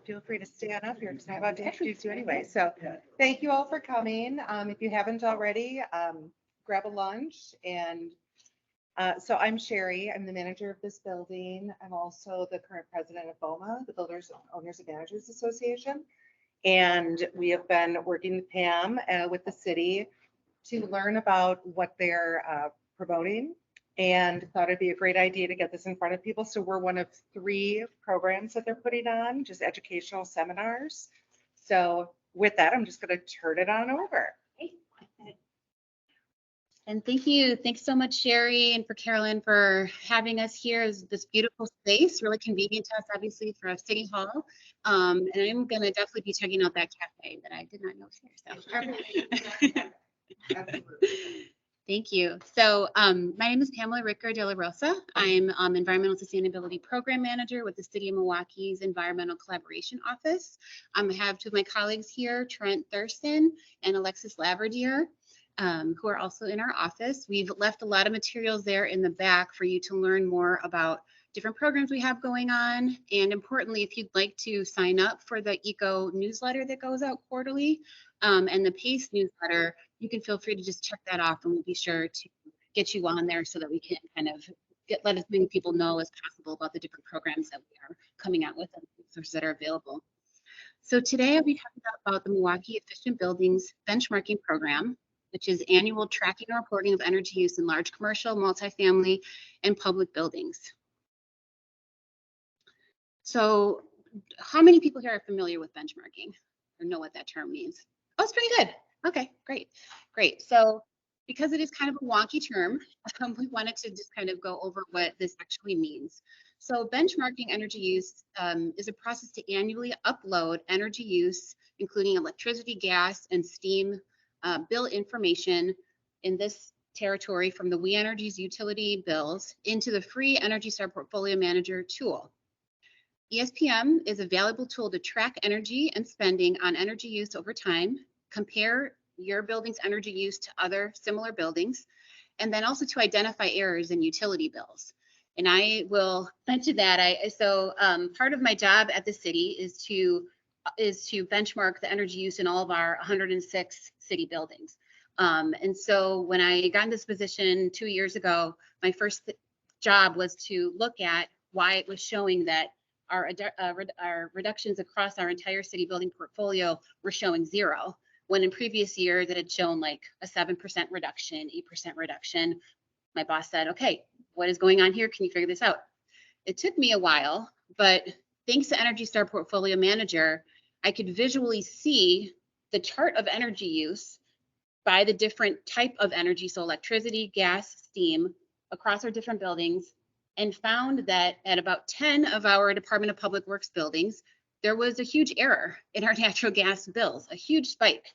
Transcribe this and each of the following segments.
feel free to stay on up here because I'm about to introduce you anyway. So thank you all for coming. If you haven't already, grab a lunch. And so I'm Sherry. I'm the manager of this building. I'm also the current president of BOMA, the Builders, Owners, and Managers Association. And we have been working with Pam with the city to learn about what they're promoting, and thought it'd be a great idea to get this in front of people. So we're one of 3 programs that they're putting on, just educational seminars. So with that, I'm just going to turn it on over. And thank you. Thanks so much, Sherry, and for Carolyn for having us here. This beautiful space, really convenient to us, obviously, for a city hall. And I'm going to definitely be checking out that cafe that I did not know was here. So. Absolutely. Thank you. So my name is Pamela Ricker de la Rosa. I'm Environmental Sustainability Program Manager with the City of Milwaukee's Environmental Collaboration Office. I have 2 of my colleagues here, Trent Thurston and Alexis Laverdier, who are also in our office. We've left a lot of materials there in the back for you to learn more about different programs we have going on. And importantly, if you'd like to sign up for the ECO newsletter that goes out quarterly and the PACE newsletter, you can feel free to just check that off, and we'll be sure to get you on there so that we can kind of let as many people know as possible about the different programs that we are coming out with and resources that are available. So today I'll be talking about the Milwaukee Efficient Buildings Benchmarking Program, which is annual tracking and reporting of energy use in large commercial, multifamily, and public buildings. So how many people here are familiar with benchmarking or know what that term means? Oh, it's pretty good. Okay, great. So because it is kind of a wonky term, we wanted to just kind of go over what this actually means. So benchmarking energy use is a process to annually upload energy use, including electricity, gas, and steam bill information in this territory from the We Energies utility bills into the free Energy Star Portfolio Manager tool. ESPM is a valuable tool to track energy and spending on energy use over time, compare your building's energy use to other similar buildings, and then also to identify errors in utility bills. And I will mention that. Part of my job at the city is to benchmark the energy use in all of our 106 city buildings. And so when I got in this position 2 years ago, my first job was to look at why it was showing that our reductions across our entire city building portfolio were showing 0, when in previous years it had shown like a 7% reduction, 8% reduction. My boss said, okay, what is going on here? Can you figure this out? It took me a while, but thanks to Energy Star Portfolio Manager, I could visually see the chart of energy use by the different type of energy, so electricity, gas, steam, across our different buildings, and found that at about 10 of our Department of Public Works buildings, there was a huge error in our natural gas bills, a huge spike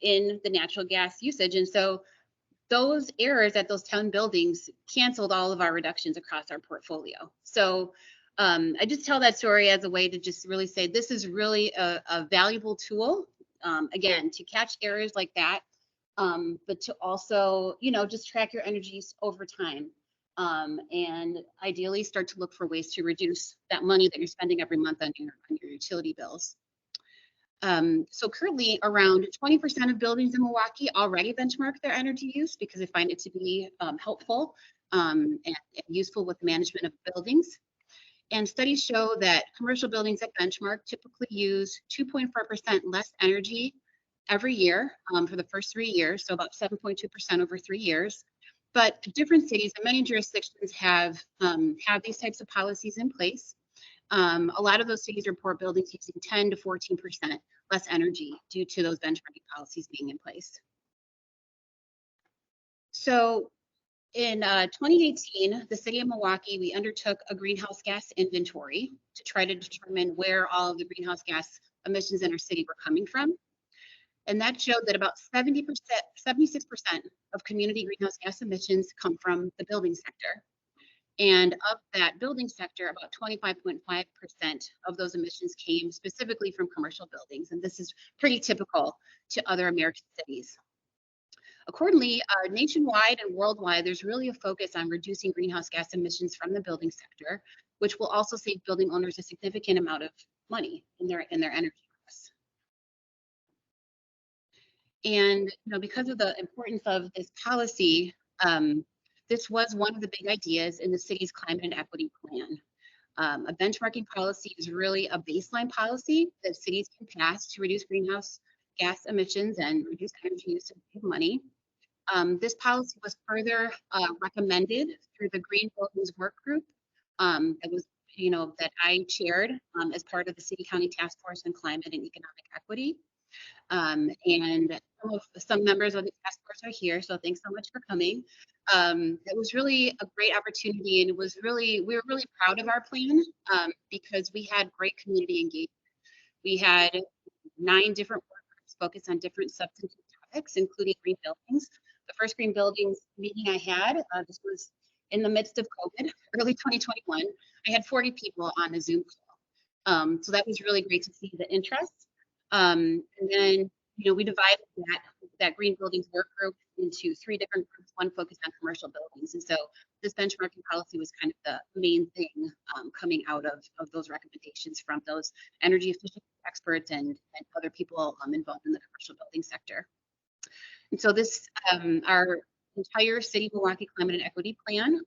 in the natural gas usage. And so those errors at those 10 buildings canceled all of our reductions across our portfolio. So I just tell that story as a way to just really say this is really a valuable tool, again, to catch errors like that, but to also, just track your energy use over time. And ideally start to look for ways to reduce that money that you're spending every month on your utility bills. So currently around 20% of buildings in Milwaukee already benchmark their energy use because they find it to be helpful and useful with the management of buildings. And studies show that commercial buildings that benchmark typically use 2.4% less energy every year for the first 3 years, so about 7.2% over 3 years. But different cities and many jurisdictions have these types of policies in place. A lot of those cities report buildings using 10 to 14% less energy due to those benchmarking policies being in place. So in 2018, the city of Milwaukee, we undertook a greenhouse gas inventory to try to determine where all of the greenhouse gas emissions in our city were coming from. And that showed that about 76% of community greenhouse gas emissions come from the building sector. And of that building sector, about 25.5% of those emissions came specifically from commercial buildings. And this is pretty typical to other American cities. Accordingly, nationwide and worldwide, there's really a focus on reducing greenhouse gas emissions from the building sector, which will also save building owners a significant amount of money in their energy costs. And because of the importance of this policy, this was one of the big ideas in the city's climate and equity plan. A benchmarking policy is really a baseline policy that cities can pass to reduce greenhouse gas emissions and reduce energy use and save money. This policy was further recommended through the Green Buildings Work Group that was, that I chaired as part of the City County Task Force on Climate and Economic Equity. And some members of the task force are here, so thanks so much for coming. It was really a great opportunity, and we were really proud of our plan because we had great community engagement. We had 9 different work groups focused on different substantive topics, including green buildings. The first green buildings meeting I had, this was in the midst of COVID, early 2021. I had 40 people on a Zoom call. So that was really great to see the interest. And then, we divided that green buildings work group into 3 different groups, one focused on commercial buildings. And so this benchmarking policy was kind of the main thing coming out of those recommendations from those energy efficiency experts and other people involved in the commercial building sector. And so this, our entire City of Milwaukee Climate and Equity Plan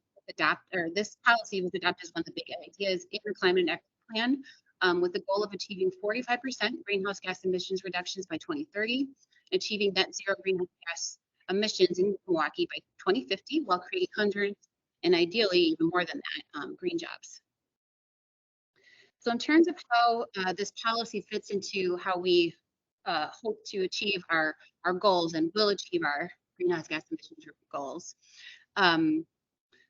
this policy was adopted as one of the big ideas in the Climate and Equity Plan, with the goal of achieving 45% greenhouse gas emissions reductions by 2030, achieving net zero greenhouse gas emissions in Milwaukee by 2050, while creating hundreds and ideally even more than that, green jobs. So in terms of how this policy fits into how we hope to achieve our goals and will achieve our greenhouse gas emissions goals,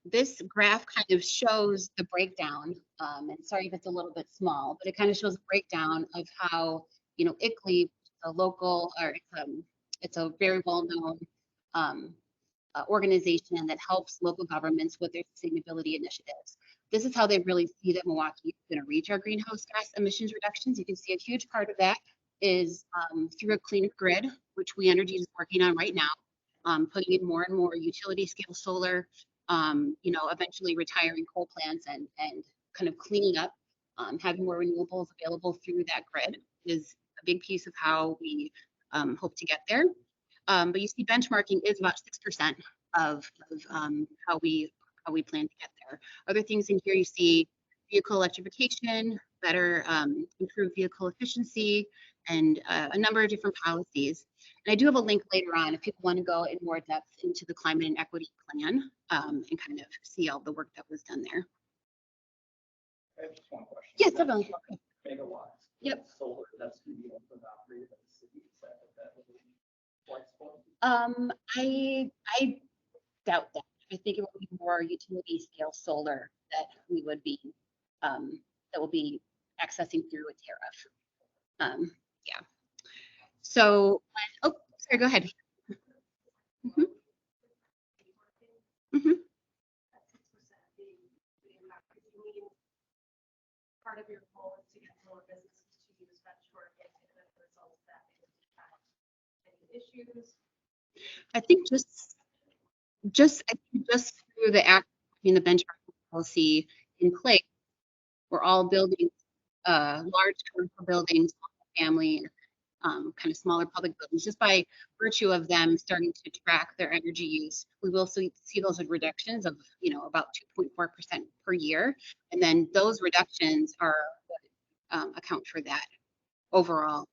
this graph kind of shows the breakdown, and sorry if it's a little bit small, but it kind of shows a breakdown of how, ICLEI, a local, or it's a very well-known organization that helps local governments with their sustainability initiatives. This is how they really see that Milwaukee is going to reach our greenhouse gas emissions reductions. You can see a huge part of that is through a cleaner grid, which We Energy is working on right now, putting in more and more utility scale solar, eventually retiring coal plants and kind of cleaning up, having more renewables available through that grid is a big piece of how we hope to get there. But you see benchmarking is about 6% of how we plan to get there. Other things in here, you see vehicle electrification, better improved vehicle efficiency, and a number of different policies. And I do have a link later on if people want to go in more depth into the climate and equity plan and kind of see all the work that was done there. I have just one question. Yes, definitely. Megawatts. Yep. Solar, that's going to be owned and operated by the city. Is that will be flexible? I doubt that. I think it will be more utility scale solar that we would be that will be accessing through a tariff. Yeah. So, oh, sorry, go ahead. Mm-hmm. Mm-hmm. Part of your goal is to get more businesses to use benchmarking, and as a result of that, any issues? I think just through the act, the benchmarking policy in place, we're all building large commercial buildings, family, kind of smaller public buildings. Just by virtue of them starting to track their energy use, we will see those reductions of about 2.4% per year, and then those reductions are account for that overall.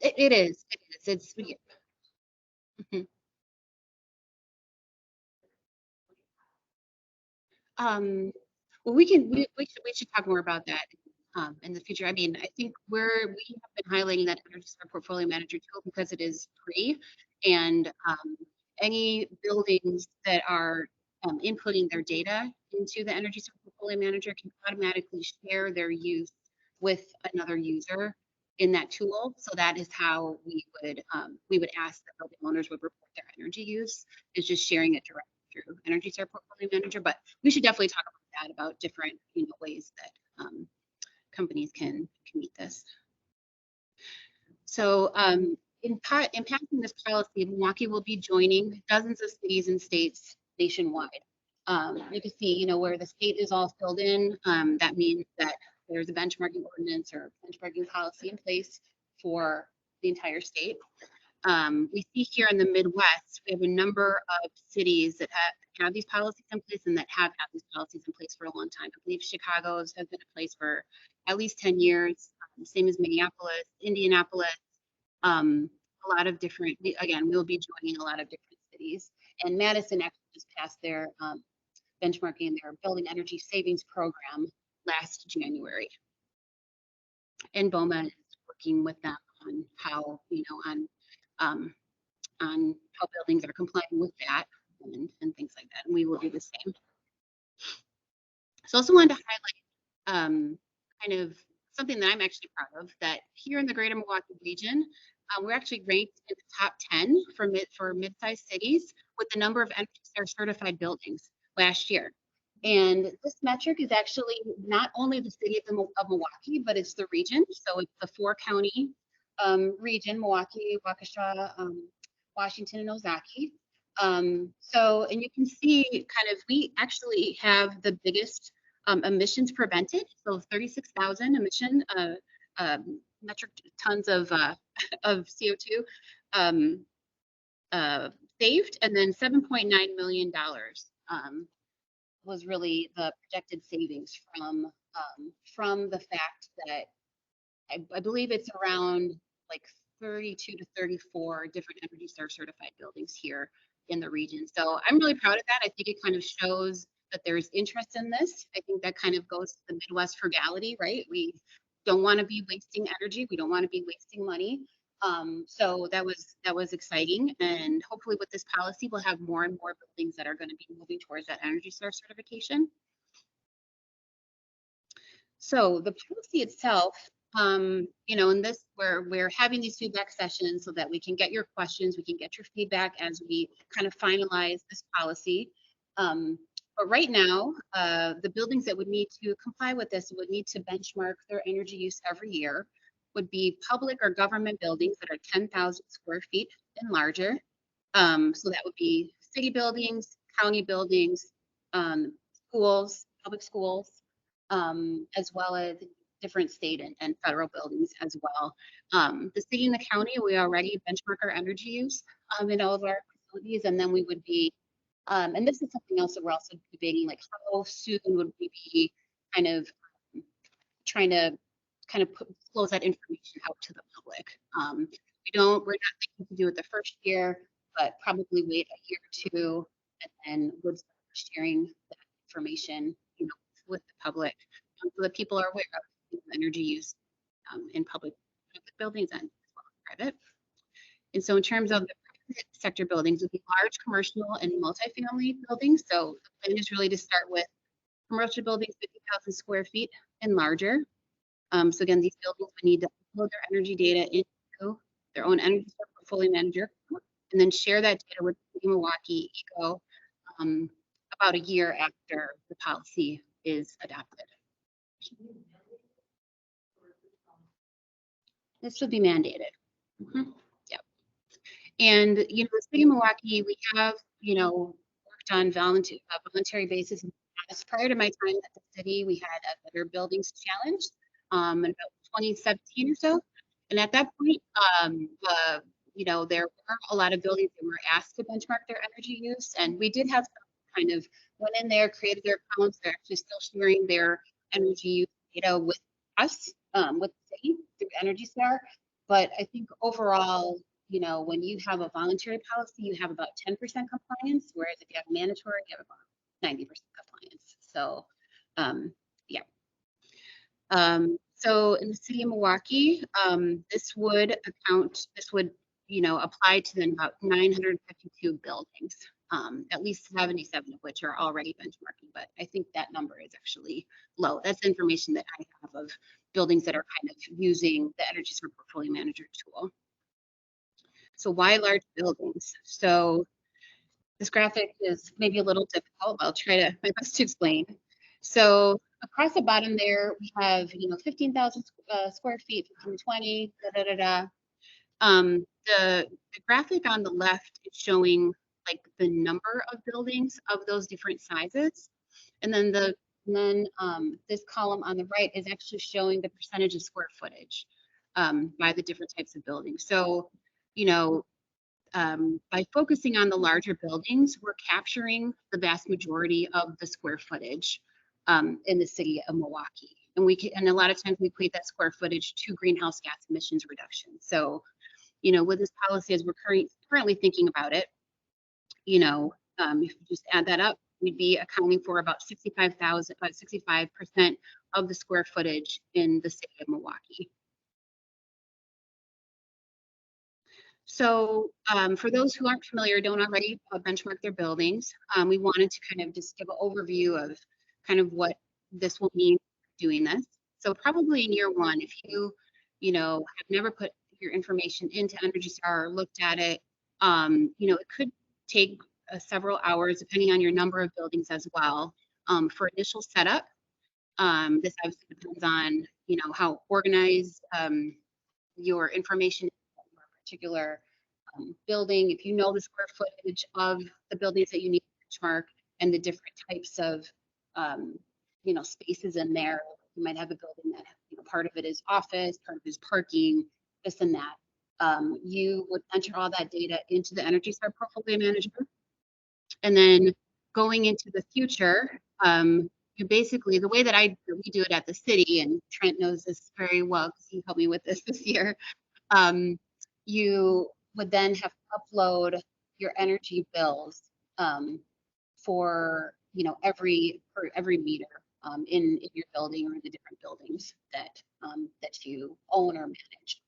It is. It's. Mhm. Well, we should talk more about that in the future. I mean, I think we have been highlighting that Energy Star Portfolio Manager tool because it is free, and any buildings that are inputting their data into the Energy Star Portfolio Manager can automatically share their use with another user in that tool. So that is how we would ask that building owners would report their energy use, is just sharing it directly through Energy Star Portfolio Manager. But we should definitely talk about that, about different ways that companies can meet this. So in passing this policy, Milwaukee will be joining dozens of cities and states nationwide. You can see, where the state is all filled in. That means that there's a benchmarking ordinance or benchmarking policy in place for the entire state. We see here in the Midwest, we have a number of cities that have these policies in place and that have had these policies in place for a long time. I believe Chicago's has been in place for at least 10 years, same as Minneapolis, Indianapolis, a lot of different, again, we'll be joining a lot of different cities. And Madison actually just passed their benchmarking their building energy savings program last January. And BOMA is working with them on how, on how buildings are complying with that and things like that. And we will do the same. So I also wanted to highlight kind of something that I'm actually proud of, that here in the greater Milwaukee region, we're actually ranked in the top 10 for mid-sized cities with the number of Energy Star certified buildings last year. And this metric is actually not only the city of Milwaukee, but it's the region. So it's the 4-county region: Milwaukee, Waukesha, Washington, and Ozaukee. And you can see kind of, we actually have the biggest emissions prevented. So 36,000 metric tons of CO2 saved, and then $7.9 million was really the projected savings from the fact that I believe it's around like 32 to 34 different Energy Star certified buildings here in the region. So I'm really proud of that. I think it kind of shows that there's interest in this. I think that kind of goes to the Midwest frugality, right? We don't want to be wasting energy. We don't want to be wasting money. So that was exciting. And hopefully with this policy, we'll have more and more buildings that are going to be moving towards that Energy Star certification. So the policy itself, in this, we're having these feedback sessions so that we can get your questions, we can get your feedback as we kind of finalize this policy. But right now, the buildings that would need to comply with this would need to benchmark their energy use every year would be public or government buildings that are 10,000 square feet and larger. So that would be city buildings, county buildings, schools, public schools, as well as different state and federal buildings as well. The city and the county, we already benchmark our energy use in all of our facilities, and then we would be, and this is something else that we're also debating, like how soon would we be kind of trying to close that information out to the public. We're not thinking to do it the first year, but probably wait a year or two and then would start sharing that information, with the public, so that people are aware of energy use in public buildings and as well as private. And so in terms of the private sector buildings, would be large commercial and multifamily buildings. So the plan is really to start with commercial buildings 50,000 square feet and larger. So again, these buildings would need to upload their energy data into their own Energy Star portfolio manager, and then share that data with Milwaukee Eco about a year after the policy is adopted. This would be mandated. Yep. And the city of Milwaukee, we have worked on voluntary basis. Prior to my time at the city, we had a Better Buildings Challenge in about 2017 or so. And at that point, there were a lot of buildings that were asked to benchmark their energy use, and we did have some kind of went in there, created their accounts. They're actually still sharing their energy use data with us, with the city through Energy Star. But I think overall, when you have a voluntary policy, you have about 10% compliance, whereas if you have mandatory, you have about 90% compliance. So, yeah. So in the city of Milwaukee, this would apply to then about 952 buildings, at least 77 of which are already benchmarking, but I think that number is actually low. That's information that I have of buildings that are kind of using the Energy Star Portfolio Manager tool. So why large buildings? So this graphic is maybe a little difficult. I'll try my best to explain. So across the bottom there, we have 15,000 square feet, 1520, The graphic on the left is showing like the number of buildings of those different sizes. And then this column on the right is actually showing the percentage of square footage by the different types of buildings. So, you know, by focusing on the larger buildings, we're capturing the vast majority of the square footage in the city of Milwaukee. And a lot of times we equate that square footage to greenhouse gas emissions reduction. So, you know, with this policy, as we're currently thinking about it, you know, if you just add that up, we'd be accounting for about 65% of the square footage in the city of Milwaukee. So for those who aren't familiar, don't already benchmark their buildings, we wanted to kind of just give an overview of kind of what this will mean doing this. So probably in year one, if you know, have never put your information into Energy Star or looked at it, you know, it could take several hours depending on your number of buildings as well for initial setup. This obviously depends on, you know, how organized your information in your particular building. If you know the square footage of the buildings that you need to benchmark and the different types of, you know, spaces in there, you might have a building that, you know, part of it is office, part of it is parking, this and that. You would enter all that data into the Energy Star Portfolio Manager. And then going into the future, you basically, the way that we do it at the city, and Trent knows this very well because he helped me with this year, you would then have to upload your energy bills for, you know, every meter in your building or in the different buildings that you own or manage.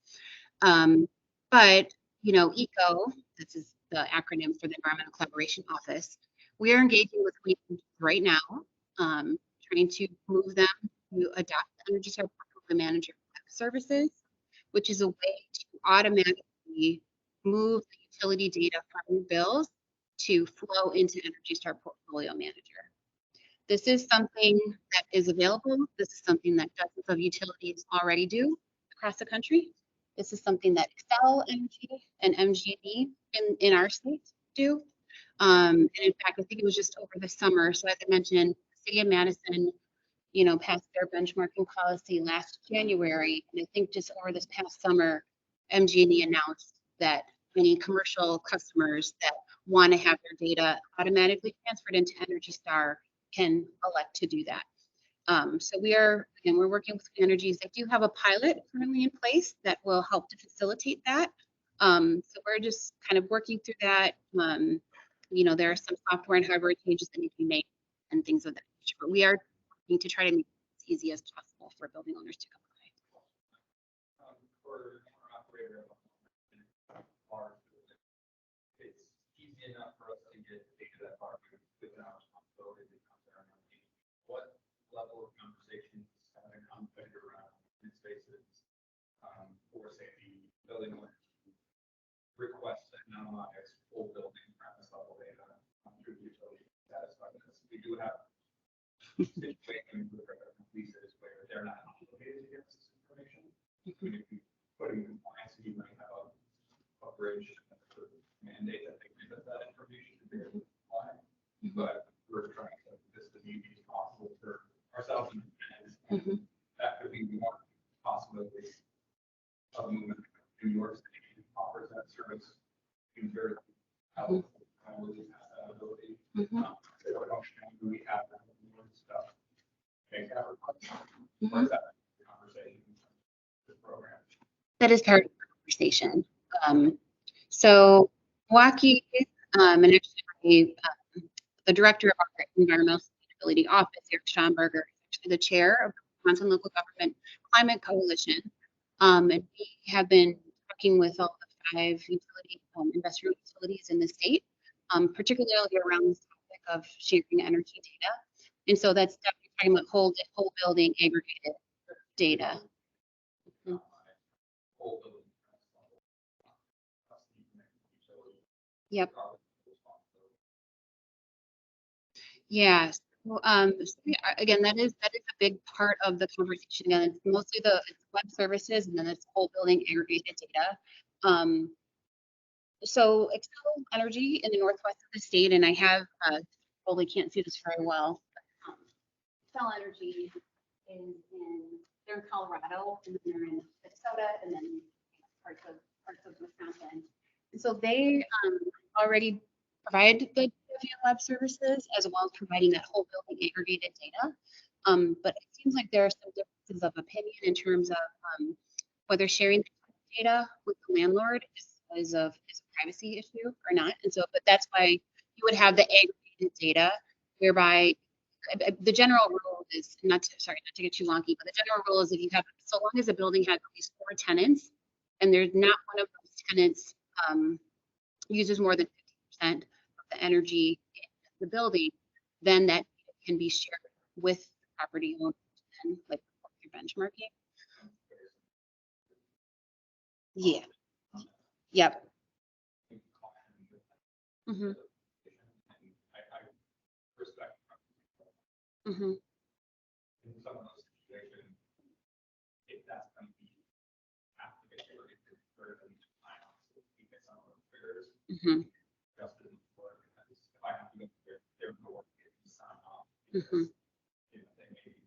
But, you know, ECO, this is the acronym for the Environmental Collaboration Office, we are engaging with communities right now, trying to move them to adopt the Energy Star Portfolio Manager services, which is a way to automatically move the utility data from your bills to flow into Energy Star Portfolio Manager. This is something that is available. This is something that dozens of utilities already do across the country. This is something that Xcel Energy and MGE in our state do. And in fact, I think it was just over the summer. So as I mentioned, the city of Madison, you know, passed their benchmarking policy last January. And I think just over this past summer, MGE announced that any commercial customers that want to have their data automatically transferred into Energy Star can elect to do that. So we're working with Energies. They do have a pilot currently in place that will help to facilitate that. So we're just kind of working through that. You know, there are some software and hardware changes that need to be made and things of that nature, but we are working to try to make it as easy as possible for building owners to comply. For our operator, it's easy enough for us to get data that far within our responsibility to come to our own. What level of conversations have been conducted around these spaces for, say, the building owner requests that anonymize full building premise level data through the utility satisfactoriness? We do have situations with leases where they're not obligated to get this information. If you put in compliance, you might have a bridge mandate that they give us that information to be able to comply. But we're trying to make this as easy as possible for ourselves and that could be one possibility of movement. New York State offers that service. New Jersey has that ability. We have that stuff. Or is that conversation? This program. That is part of the conversation. So Milwaukee, and actually the director of our environmental sustainability office, Eric Schomburger, is actually the chair of the Wisconsin Local Government Climate Coalition. And we have been working with all the 5 utility, industrial utilities in the state, particularly around this topic of sharing energy data. And so that's definitely talking about whole building aggregated data. Yep. Yes. Well, so yeah, again, that is a big part of the conversation. Again, it's mostly it's web services, and then it's whole building aggregated data. So Excel Energy in the northwest of the state, and I have, probably can't see this very well. Excel Energy is they're in Colorado, and then they're in Minnesota, and then parts of Wisconsin. And so they already provide the lab services as well as providing that whole building aggregated data. But it seems like there are some differences of opinion in terms of whether sharing the data with the landlord is a privacy issue or not. And so, but that's why you would have the aggregated data, whereby the general rule is not to get too wonky, but the general rule is if you have, so long as a building has at least 4 tenants and there's not one of those tenants uses more than 50% of the energy in the building, then that can be shared with the property owner and like your benchmarking. Yeah. Yep. Mm-hmm. I respect. Mm-hmm. In some of those situations, if that's going to be activated or if it's further than we get some of those triggers, Mm-hmm. just as before, because if I have to go there, there's no one to sign off. Mm-hmm. You know, they may be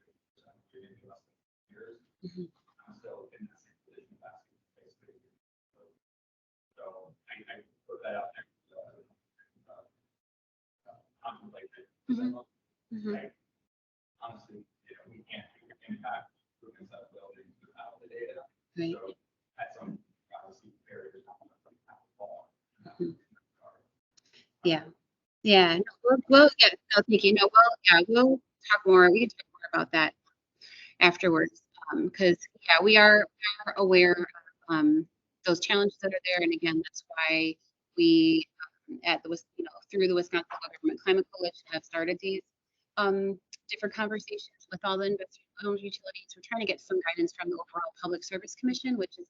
doing less than years. Mm-hmm. I'm still in that same position of asking, basically. So I put that out there. Contemplate it. Mm-hmm. Mm-hmm. Honestly, you know, we can't impact improvements of buildings without the data. Right. So at some obviously barriers not to fall. Yeah. Yeah. No, well, yeah. No, thank you. No, well, yeah, we'll talk more. We can talk more about that afterwards. Because yeah, we are aware of those challenges that are there, and again, that's why we at the through the Wisconsin Government Climate Coalition have started these different conversations with all the investor-owned utilities. We're trying to get some guidance from the overall Public Service Commission, which is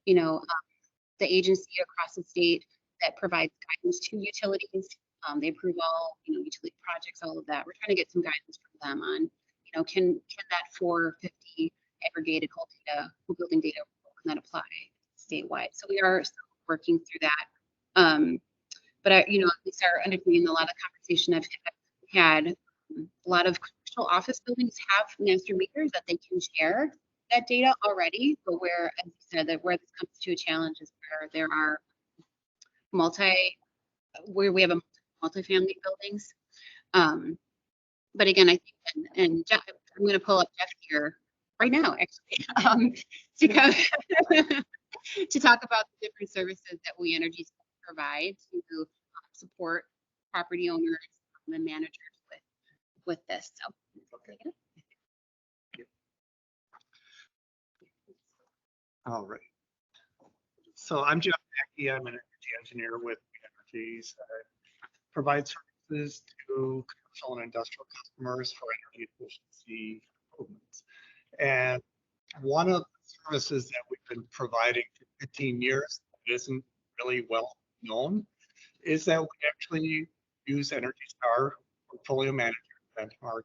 the agency across the state that provides guidance to utilities. They approve all utility projects, all of that. We're trying to get some guidance from them on can that 450 aggregated whole building data can that apply statewide? So we are still working through that. But at least our understanding, a lot of conversation I've had, a lot of commercial office buildings have master meters that they can share that data already, but where, as you said, that where this comes to a challenge is where there are where we have a multifamily buildings. But again, I think, and Jeff, I'm going to pull up Jeff here right now, actually, to come to talk about the different services that We Energies provide to support property owners and managers with this. So, okay. All right. So I'm Jeff Mackey. I'm an energy engineer with We Energies. Provide services to commercial and industrial customers for energy efficiency improvements. And one of the services that we've been providing for 15 years that isn't really well known is that we actually use Energy Star portfolio manager to benchmark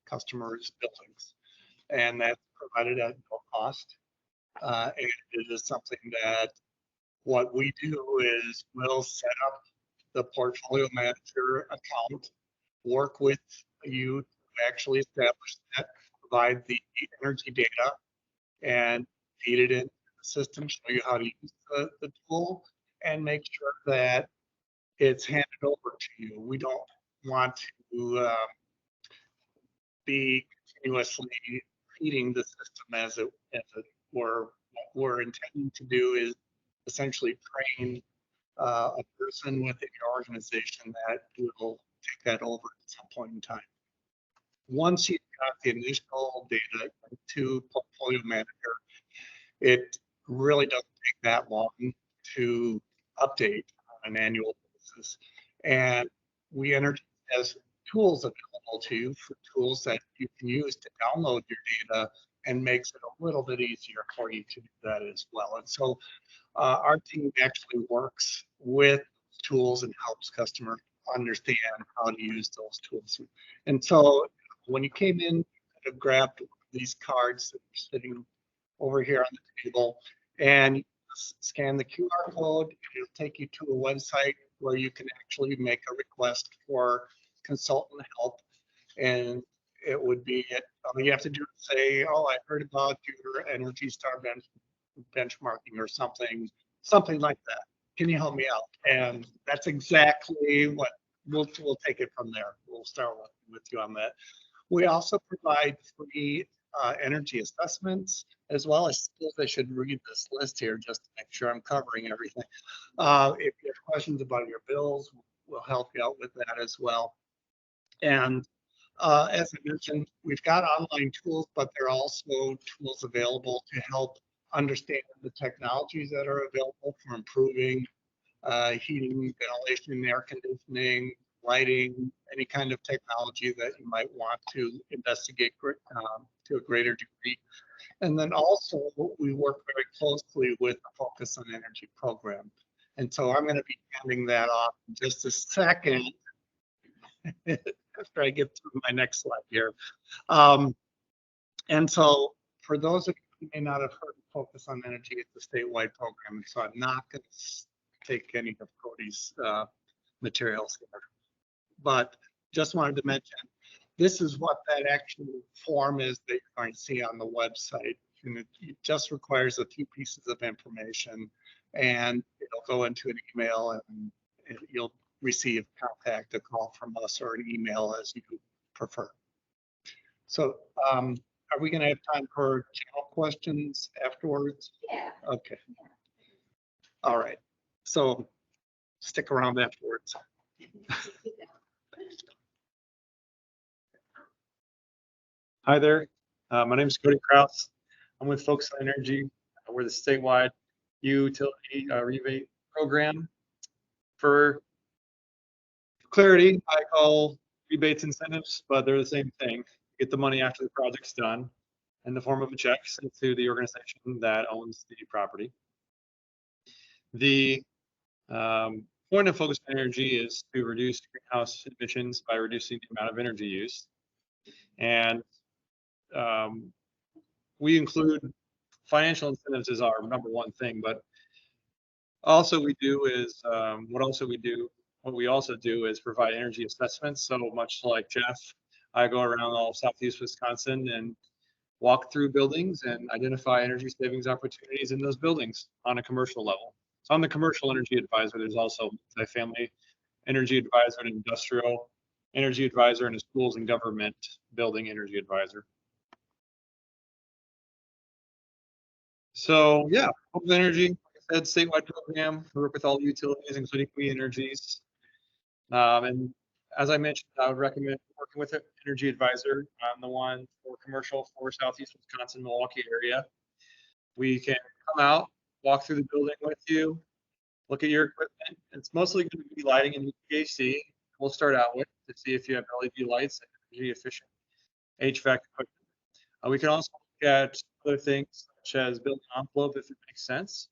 customers' buildings. And that's provided at no cost. And it is something that what we do is we'll set up the portfolio manager account, work with you to actually establish that, provide the energy data, and feed it into the system, show you how to use the tool, and make sure that it's handed over to you. We don't want to be continuously feeding the system as it were. What we're intending to do is essentially train a person within your organization that will take that over at some point in time. Once you've got the initial data to portfolio manager, it really doesn't take that long to update on an annual basis. And We Energy has tools available to you, for tools that you can use to download your data, and makes it a little bit easier for you to do that as well. And so our team actually works with tools and helps customers understand how to use those tools. And so when you came in, you grabbed these cards that are sitting over here on the table, and scan the QR code. It'll take you to a website where you can actually make a request for consultant help. And it would be, all you have to do is say, oh, I heard about your Energy Star benchmarking or something like that. Can you help me out? And that's exactly what we'll take it from there. We'll start working with you on that. We also provide free energy assessments as well. I suppose I should read this list here just to make sure I'm covering everything. If you have questions about your bills, we'll help you out with that as well. And as I mentioned, we've got online tools, but there are also tools available to help understand the technologies that are available for improving heating, ventilation, air conditioning, lighting, any kind of technology that you might want to investigate to a greater degree. And then also we work very closely with the Focus on Energy program. And so I'm going to be handing that off in just a second after I get through my next slide here. And so for those of you who may not have heard of Focus on Energy, it's a statewide program. And so I'm not going to take any of Cody's materials here. But just wanted to mention, this is what that actual form is that you're going to see on the website. And it just requires a few pieces of information, and it'll go into an email, and you'll receive contact, a call from us, or an email as you prefer. So are we going to have time for general questions afterwards? Yeah. Okay. All right. So stick around afterwards. Hi there. My name is Cody Kraus. I'm with Focus on Energy. We're the statewide utility rebate program. For clarity, I call rebates incentives, but they're the same thing. Get the money after the project's done in the form of a check sent to the organization that owns the property. The point of Focus on Energy is to reduce greenhouse emissions by reducing the amount of energy used. And we include financial incentives as our number one thing, but also we do is what we also do is provide energy assessments. So much like Jeff, I go around all of Southeast Wisconsin and walk through buildings and identify energy savings opportunities in those buildings on a commercial level. So I'm the commercial energy advisor. There's also a family energy advisor, an industrial energy advisor, and a schools and government building energy advisor. So yeah, Focus on Energy, like I said, statewide program. We work with all the utilities, including We Energies. And as I mentioned, I would recommend working with an energy advisor. I'm the one for commercial for Southeast Wisconsin, Milwaukee area. We can come out, walk through the building with you, look at your equipment. It's mostly going to be lighting and HVAC. We'll start out with to see if you have LED lights and energy efficient HVAC equipment. We can also look at other things such as building envelope if it makes sense,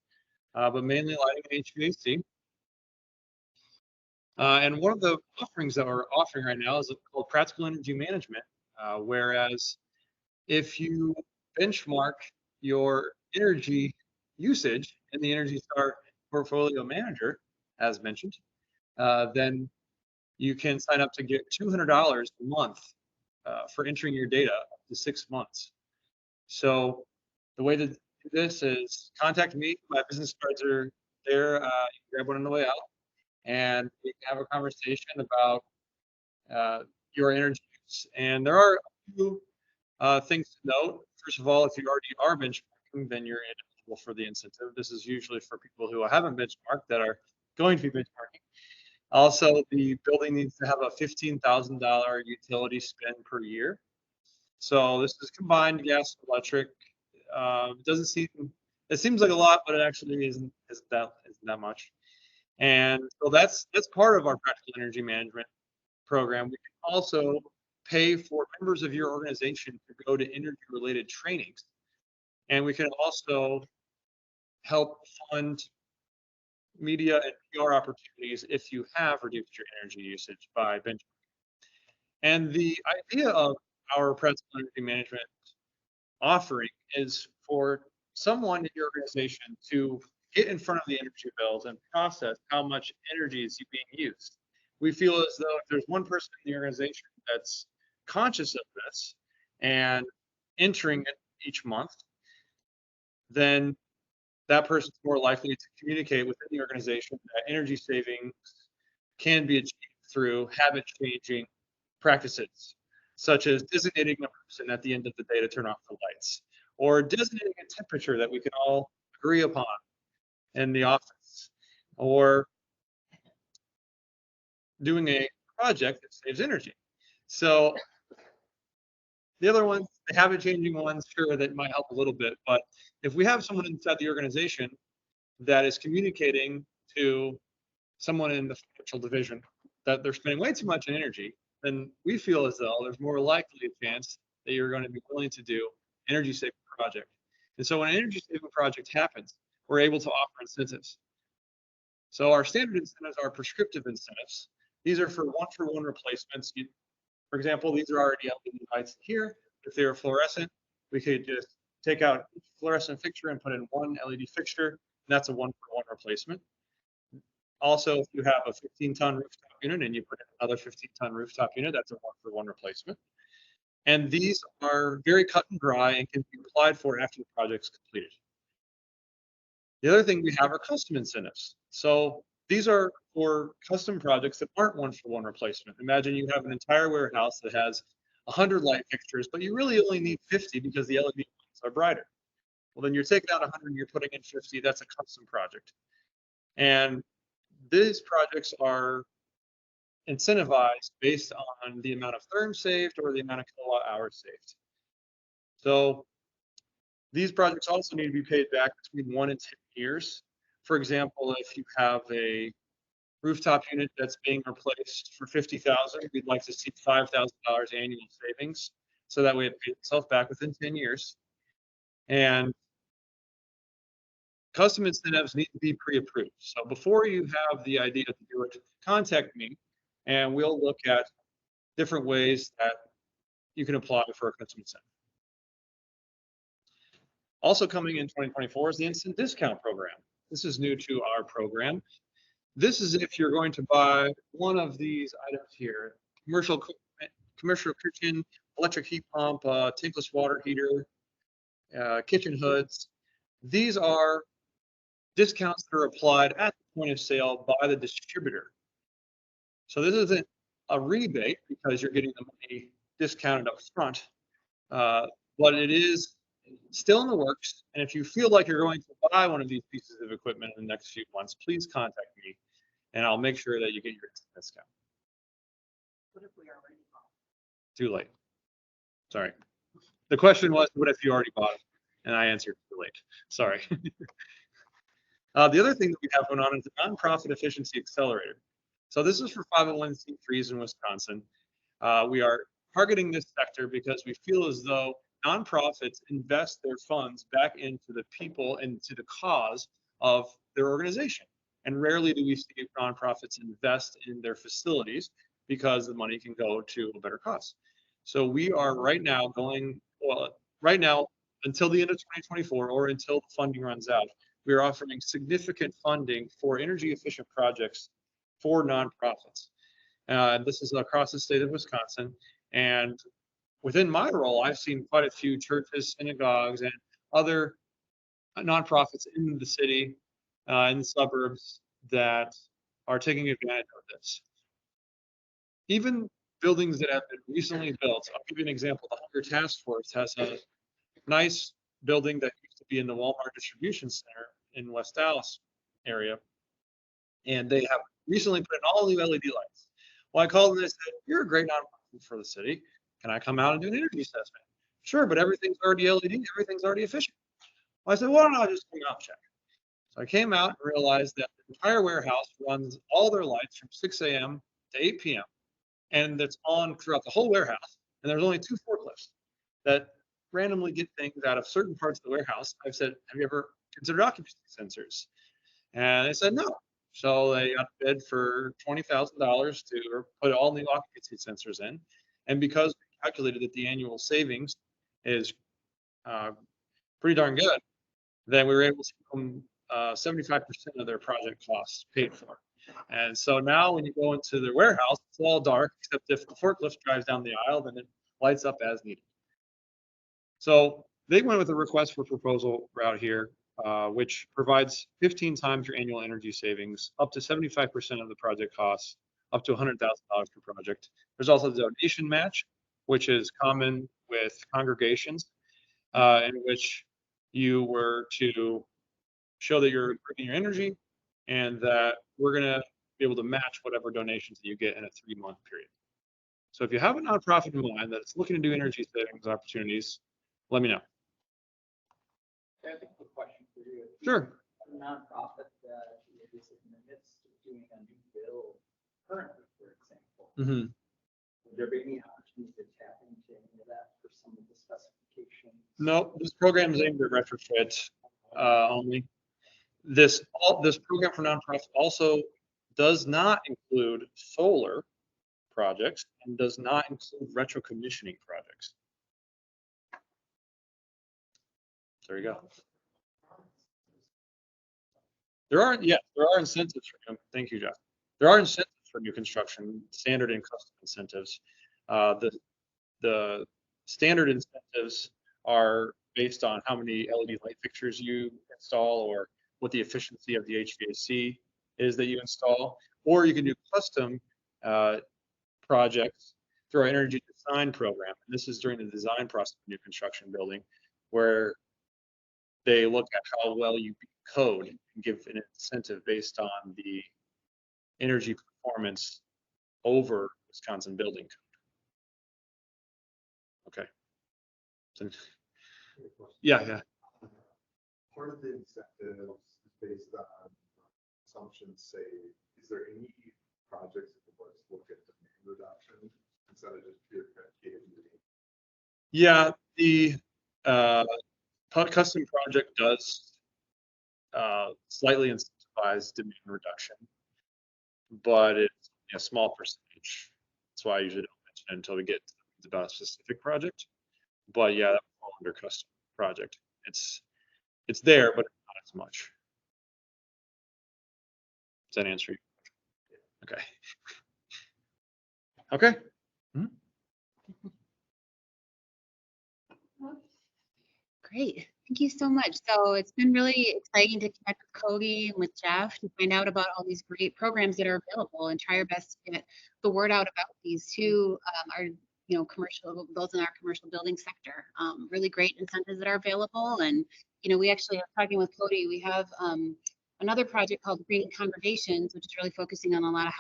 but mainly lighting and HVAC. And one of the offerings that we're offering right now is called Practical Energy Management, whereas if you benchmark your energy usage in the Energy Star Portfolio Manager, as mentioned, then you can sign up to get $200 a month for entering your data up to 6 months. So the way to do this is contact me. My business cards are there. You can grab one on the way out, and we can have a conversation about your energy use. And there are a few things to note. First of all, if you already are benchmarking, then you're eligible for the incentive. This is usually for people who haven't benchmarked that are going to be benchmarking. Also, the building needs to have a $15,000 utility spend per year. So this is combined gas and electric. It seems like a lot, but it actually isn't that much. And so that's part of our practical energy management program. We can also pay for members of your organization to go to energy related trainings. And we can also help fund media and PR opportunities if you have reduced your energy usage by benchmarking. And the idea of our practical energy management offering is for someone in your organization to get in front of the energy bills and process how much energy is being used. We feel as though if there's one person in the organization that's conscious of this and entering it each month, then that person's more likely to communicate within the organization that energy savings can be achieved through habit-changing practices, such as designating a person at the end of the day to turn off the lights, or designating a temperature that we can all agree upon in the office, or doing a project that saves energy. So the other ones, the habit-changing ones, sure, that might help a little bit, but if we have someone inside the organization that is communicating to someone in the financial division that they're spending way too much on energy, then we feel as though there's more likely a chance that you're going to be willing to do energy saving project. And so when an energy saving project happens, we're able to offer incentives. So our standard incentives are prescriptive incentives. These are for one-for-one replacements. For example, these are already LED lights here. If they were fluorescent, we could just take out each fluorescent fixture and put in one LED fixture, and that's a one-for-one replacement. Also, if you have a 15-ton rooftop unit and you put in another 15-ton rooftop unit, that's a one-for-one replacement. And these are very cut and dry and can be applied for after the project's completed. The other thing we have are custom incentives. So these are for custom projects that aren't one-for-one replacement. Imagine you have an entire warehouse that has 100 light fixtures, but you really only need 50 because the LED lights are brighter. Well, then you're taking out 100 and you're putting in 50. That's a custom project. And these projects are incentivized based on the amount of therm saved or the amount of kilowatt hours saved. So these projects also need to be paid back between 1 and 10 years. For example, if you have a rooftop unit that's being replaced for $50,000, we'd like to see $5,000 annual savings, so that way it pays itself back within 10 years. And custom incentives need to be pre-approved. So before you have the idea to do it, contact me, and we'll look at different ways that you can apply for a custom incentive. Also coming in 2024 is the instant discount program. This is new to our program. This is if you're going to buy one of these items here: commercial kitchen, electric heat pump, tankless water heater, kitchen hoods. These are discounts that are applied at the point of sale by the distributor. So this isn't a rebate because you're getting the money discounted up front, but it is still in the works. And if you feel like you're going to buy one of these pieces of equipment in the next few months, please contact me and I'll make sure that you get your discount. What if we already bought? Too late. Sorry. The question was, what if you already bought it? And I answered too late. Sorry. The other thing that we have going on is the Nonprofit Efficiency Accelerator. So this is for 501c3s in Wisconsin. We are targeting this sector because we feel as though nonprofits invest their funds back into the people and to the cause of their organization. And rarely do we see nonprofits invest in their facilities because the money can go to a better cause. So we are right now until the end of 2024 or until the funding runs out, we are offering significant funding for energy efficient projects for nonprofits. This is across the state of Wisconsin. And within my role, I've seen quite a few churches, synagogues, and other nonprofits in the city, in the suburbs, that are taking advantage of this. Even buildings that have been recently built, I'll give you an example. The Hunger Task Force has a nice building that used to be in the Walmart distribution center in West Dallas area. And they have recently put in all new LED lights. Well, I called them and I said, "You're a great nonprofit for the city. Can I come out and do an energy assessment?" "Sure, but everything's already LED, everything's already efficient." Well, I said, "Why don't I just come out and check?" So I came out and realized that the entire warehouse runs all their lights from 6 a.m. to 8 p.m. and that's on throughout the whole warehouse. And there's only 2 forklifts that randomly get things out of certain parts of the warehouse. I've said, "Have you ever considered occupancy sensors?" And they said no. So they got bid for $20,000 to put all new occupancy sensors in. And because we calculated that the annual savings is pretty darn good, then we were able to 75% of their project costs paid for. And so now when you go into their warehouse, it's all dark, except if the forklift drives down the aisle, then it lights up as needed. So they went with a request for proposal route here, which provides 15 times your annual energy savings, up to 75% of the project costs, up to $100,000 per project. There's also the donation match, which is common with congregations, in which you were to show that you're improving your energy and that we're going to be able to match whatever donations that you get in a 3-month period. So if you have a nonprofit in mind that's looking to do energy savings opportunities, let me know. I have a question for you. Sure. A nonprofit that is in the midst of doing a new bill currently, for example, Mm-hmm. would there be any opportunity to tap into any of that for some of the specifications? No, this program is aimed at retrofit only. This program for nonprofit also does not include solar projects and does not include retro commissioning projects. There you go. There are incentives for thank you, Jeff. There are incentives for new construction, standard and custom incentives. The standard incentives are based on how many LED light fixtures you install or what the efficiency of the HVAC is that you install, or you can do custom projects through our energy design program. And this is during the design process of a new construction building, where they look at how well you code and give an incentive based on the energy performance over Wisconsin building code. Okay. So, yeah. Part of the incentives is based on assumptions, say, is there any projects that the boards look at demand reduction instead of just pure KWD? Yeah, the custom project does slightly incentivize demand reduction, but it's a small percentage. That's why I usually don't mention it until we get about a specific project. But yeah, that would fall under custom project. It's there, but not as much. Does that answer you? Okay. Okay. Great. Thank you so much. So it's been really exciting to connect with Cody and with Jeff to find out about all these great programs that are available and try our best to get the word out about these two are commercial, those in our commercial building sector. Really great incentives that are available. And, we actually are talking with Cody. We have another project called Green Congregations, which is really focusing on a lot of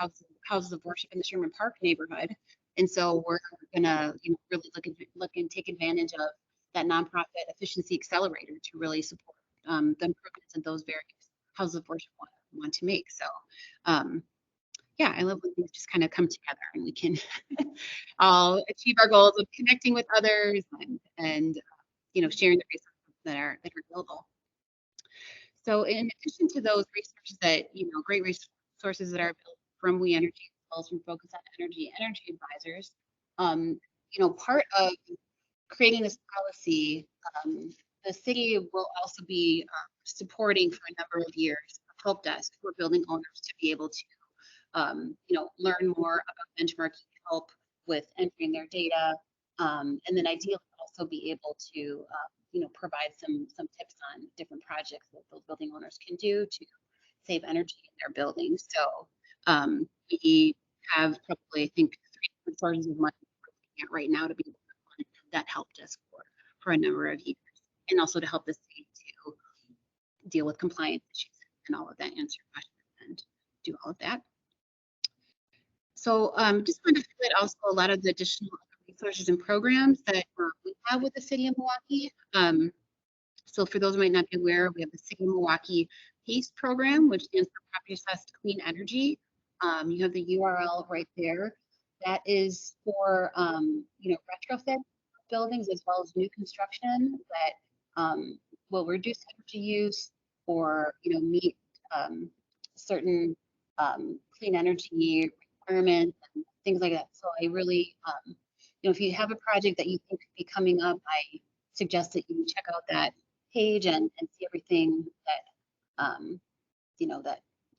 houses of worship in the Sherman Park neighborhood. And so we're gonna, really look and take advantage of that nonprofit efficiency accelerator to really support the improvements that those various houses of worship want to make. So yeah, I love when things just kind of come together and we can all achieve our goals of connecting with others and sharing the resources that are available. So in addition to those resources that, great resources that are available from We Energy, as well as from Focus on Energy Advisors, part of creating this policy, the city will also be supporting for a number of years a help desk for building owners to be able to, learn more about benchmarking, help with entering their data, and then ideally also be able to, provide some tips on different projects that those building owners can do to save energy in their buildings. So we have probably, I think, 3 different sources of money we're looking at right now to be able to fund that help desk for a number of years, and also to help the city to deal with compliance issues and all of that, answer questions and do all of that. So just wanted to highlight also a lot of the additional resources and programs that we have with the city of Milwaukee. So for those who might not be aware, we have the City of Milwaukee PACE program, which stands for Property Assessed Clean Energy. You have the URL right there. That is for retrofit buildings as well as new construction that will reduce energy use or meet certain clean energy requirements and things like that. So I really, if you have a project that you think could be coming up, I suggest that you check out that page and see everything that you know,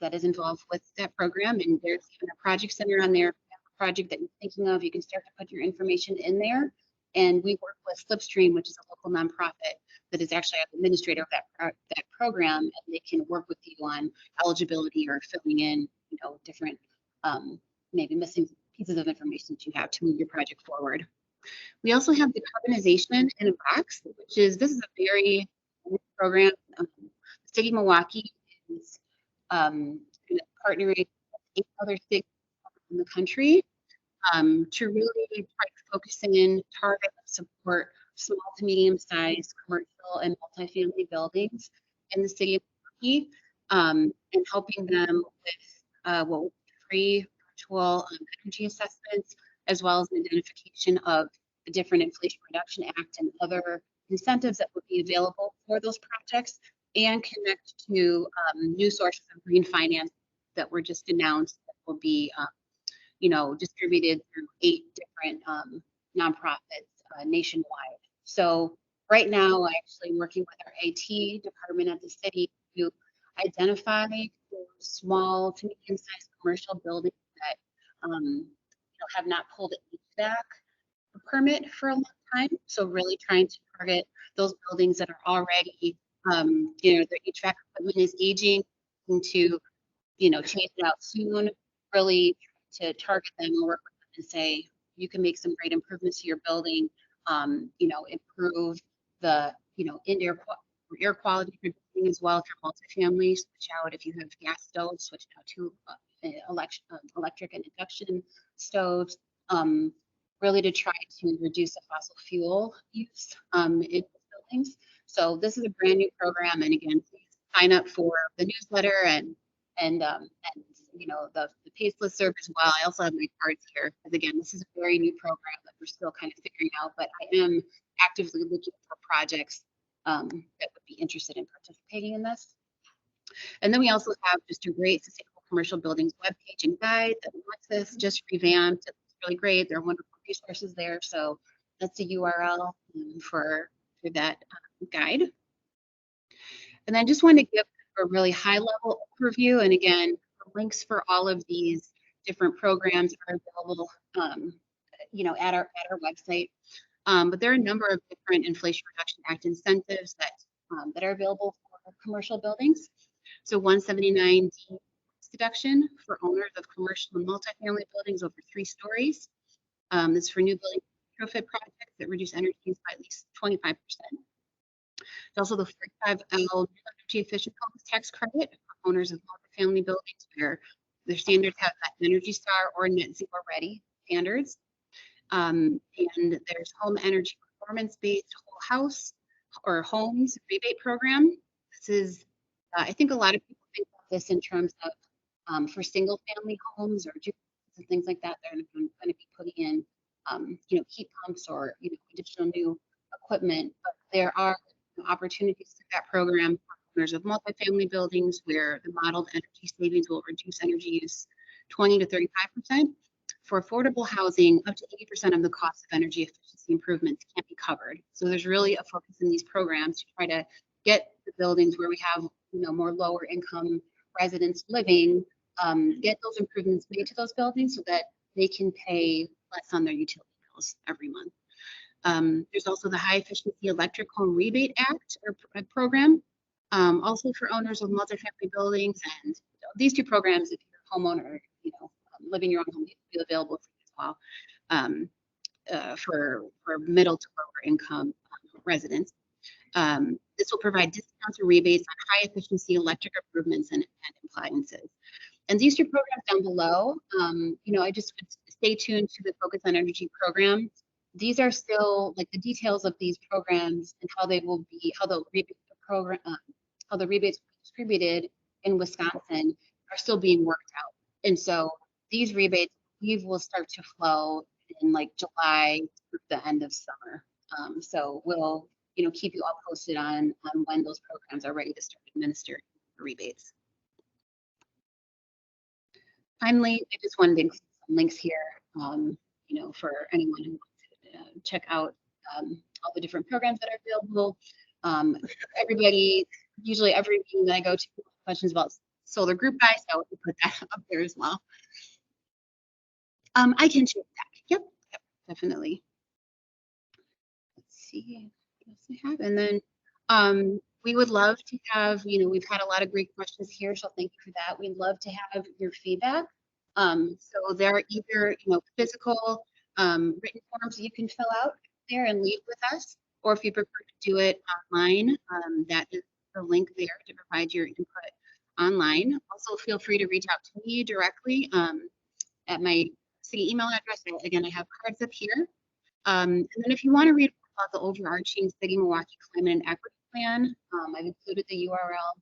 that is involved with that program. And there's even a project center on there, a project that you're thinking of, you can start to put your information in there. And we work with Slipstream, which is a local nonprofit that is actually an administrator of that program, and they can work with you on eligibility or filling in, you know, different maybe missing pieces of information that you have to move your project forward. We also have decarbonization in a box, which is, this is a very new program. The city of Milwaukee is partnering with 8 other cities in the country to really try to focus in, target, support small to medium sized commercial and multifamily buildings in the city of Milwaukee, and helping them with free virtual energy assessments, as well as the identification of the different Inflation Reduction Act and other incentives that would be available for those projects, and connect to new sources of green finance that were just announced that will be you know, distributed through 8 different nonprofits nationwide. So right now, I'm actually working with our IT department at the city to identify those small to medium-sized commercial buildings that you know, have not pulled an HVAC permit for a long time. So really trying to target those buildings that are already, you know, their HVAC equipment is aging, and to, you know, change it out soon. Really to target them and work with them and say, you can make some great improvements to your building, you know, improve the, you know, air quality for building as well. If you're multifamily, switch out, if you have gas stoves, switch out to electric and induction stoves, really to try to reduce the fossil fuel use in buildings. So this is a brand new program, and again, please sign up for the newsletter and you know, the PACE listserv as well. I also have my cards here, because again, this is a very new program that we're still kind of figuring out, but I am actively looking for projects that would be interested in participating in this. And then we also have just a great sustainable commercial buildings webpage and guide that Alexis just revamped. It's really great. There are wonderful resources there. So that's the URL for that guide. And I just want to give a really high level overview. And again, links for all of these different programs are available, you know, at our website. But there are a number of different Inflation Reduction Act incentives that are available for commercial buildings. So 179D deduction for owners of commercial and multifamily buildings over 3 stories. This is for new building retrofit projects that reduce energy use by at least 25%. There's also the 45L energy efficient homes tax credit for owners of multifamily buildings where their standards have that Energy Star or Net Zero Ready standards. And there's home energy performance-based whole house or homes rebate program. This is, I think a lot of people think of this in terms of for single family homes or and things like that. They're going to be putting in, you know, heat pumps or, you know, additional new equipment. But there are opportunities through that program for owners of multifamily buildings where the modeled energy savings will reduce energy use 20 to 35%. For affordable housing, up to 80% of the cost of energy efficiency improvements can't be covered. So there's really a focus in these programs to try to get the buildings where we have, you know, more lower income residents living, get those improvements made to those buildings so that they can pay less on their utility bills every month. There's also the High Efficiency Electric Home Rebate Act or program, also for owners of multifamily buildings. And these 2 programs, if you're a homeowner, you know, living your own home, be available for you as well for middle to lower income residents. This will provide discounts or rebates on high efficiency electric improvements and appliances. And these 2 programs down below, you know, I just would stay tuned to the Focus on Energy program. These are still like the details of these programs and how they will be, how the rebate program, how the rebates will be distributed in Wisconsin are still being worked out. And so these rebates, we will start to flow in like July through the end of summer. So we'll, you know, keep you all posted on when those programs are ready to start administering rebates. Finally, I just wanted to include some links here, you know, for anyone who wants to check out all the different programs that are available. Everybody, usually every meeting that I go to, questions about solar group buy, so I would put that up there as well. I can share that. Yep, definitely. Let's see what else we have. And then we would love to have, we've had a lot of great questions here, so thank you for that. We'd love to have your feedback. So there are either, physical written forms that you can fill out there and leave with us, or if you prefer to do it online, that is the link there to provide your input online. Also, feel free to reach out to me directly at my city email address. Again, I have cards up here. And then if you want to read about the overarching City Milwaukee Climate and Equity Plan, I've included the URL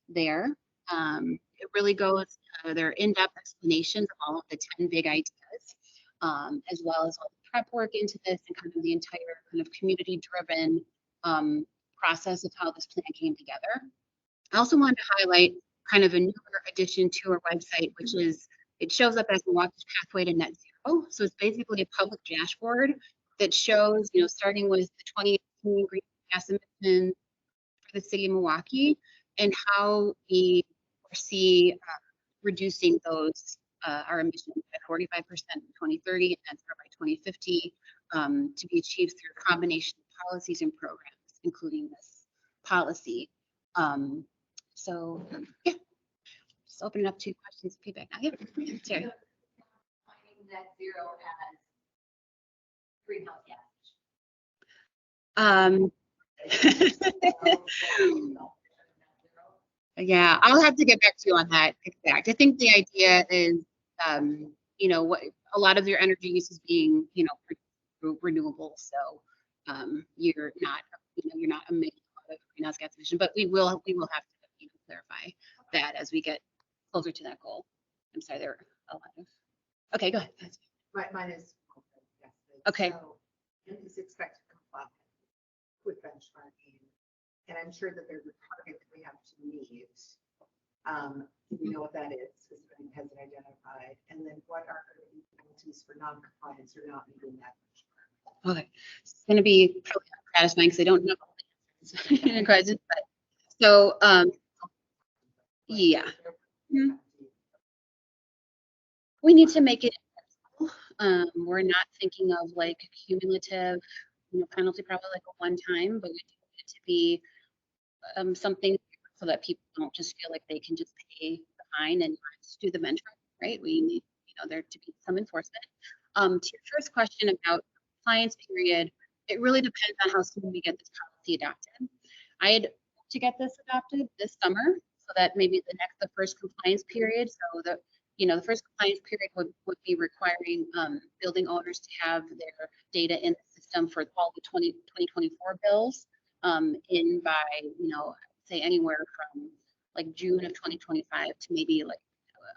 there. It really goes, there are in-depth explanations of all of the 10 big ideas, as well as all the prep work into this and kind of the entire kind of community-driven process of how this plan came together. I also wanted to highlight kind of a newer addition to our website, which is, it shows up as Milwaukee's Pathway to Net Zero. So it's basically a public dashboard that shows, starting with the 2018 greenhouse gas emissions for the city of Milwaukee and how we foresee reducing those, our emissions by 45% in 2030 and then by 2050 to be achieved through a combination of policies and programs, including this policy. So yeah, just open it up to questions and feedback. Now, yeah, Terry. Finding net zero as greenhouse gas. Yeah, I'll have to get back to you on that exact. I think the idea is, what a lot of your energy use is being, renewable. So you're not emitting a lot of greenhouse gas emission, but we will have to clarify that as we get closer to that goal. I'm sorry, there are a lot of. Okay, go ahead. Mine is. Okay. So, is expected to comply with benchmarking, and I'm sure that there's a target that we have to meet. We know what that is, because it hasn't identified, and then what are the penalties for non-compliance or not meeting that benchmark? Okay, it's going to be probably not satisfying because I don't know all the answers in questions, but so yeah. We need to make it, we're not thinking of like cumulative, penalty, probably like a one time, but we need it to be something so that people don't just feel like they can just pay the fine and not do the benchmark, right? We need, there to be some enforcement. To your first question about compliance period, it really depends on how soon we get this policy adopted. I had hoped to get this adopted this summer, so that maybe the first compliance period, so that the first compliance period would be requiring building owners to have their data in the system for all the 2024 bills in by, say anywhere from like June of 2025 to maybe like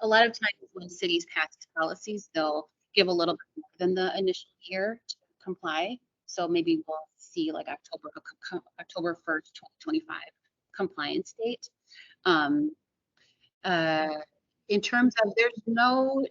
a lot of times when cities pass policies, they'll give a little bit more than the initial year to comply. So maybe we'll see like October 1st, 2025 compliance date. In terms of there's no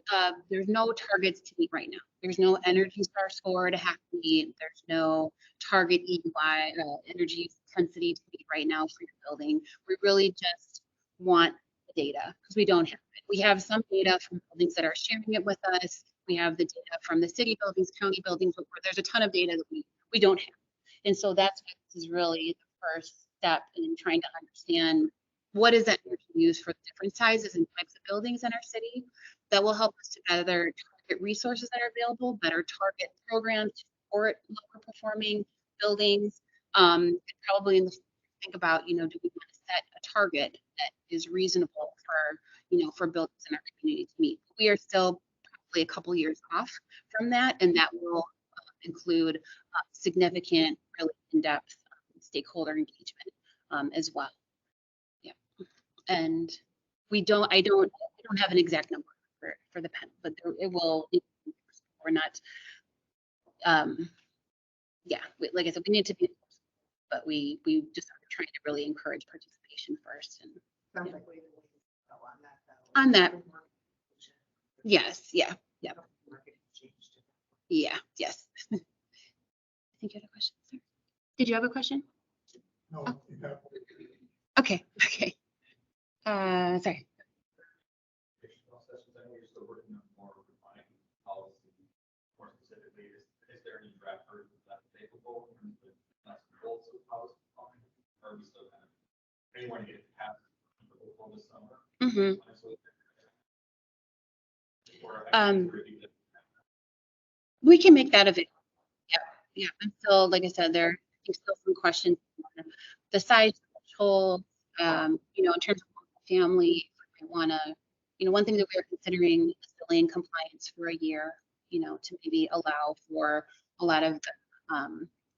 targets to meet right now. There's no Energy Star score to have to meet. There's no target EY energy intensity to meet right now for your building. We really just want the data because we don't have it. We have some data from buildings that are sharing it with us. We have the data from the city buildings, county buildings, but there's a ton of data that we don't have. And so that's what this is really the first step in trying to understand what is that energy used for different sizes and types of buildings in our city. That will help us to better target resources that are available, better target programs to support lower performing buildings. Probably think about, do we want to set a target that is reasonable for buildings in our community to meet? We are still probably a couple years off from that, and that will include significant, really in-depth stakeholder engagement as well. Yeah, and I don't have an exact number for the pen, but it will. We're not. Yeah, like I said, we need to be, but we just are trying to really encourage participation first. And sounds like we have a way to go on that, though. On that. Yes. Yeah. Yeah. Yeah. Yes. I think you had a question, sir. Did you have a question? No, Okay. Okay. Sorry. Sessions, I know you're still working on more refined policy. More specifically, is there any draft version that's capable in terms of nuts and bolts of policy? Or are we still kind of, anyone get past before the summer? Mhm. Or We can make that available. Yeah, yeah. I'm still, like I said, there's still some questions. The size threshold, you know, in terms of family, I want to, you know, one thing that we're considering is delaying compliance for a year, you know, to maybe allow for a lot of,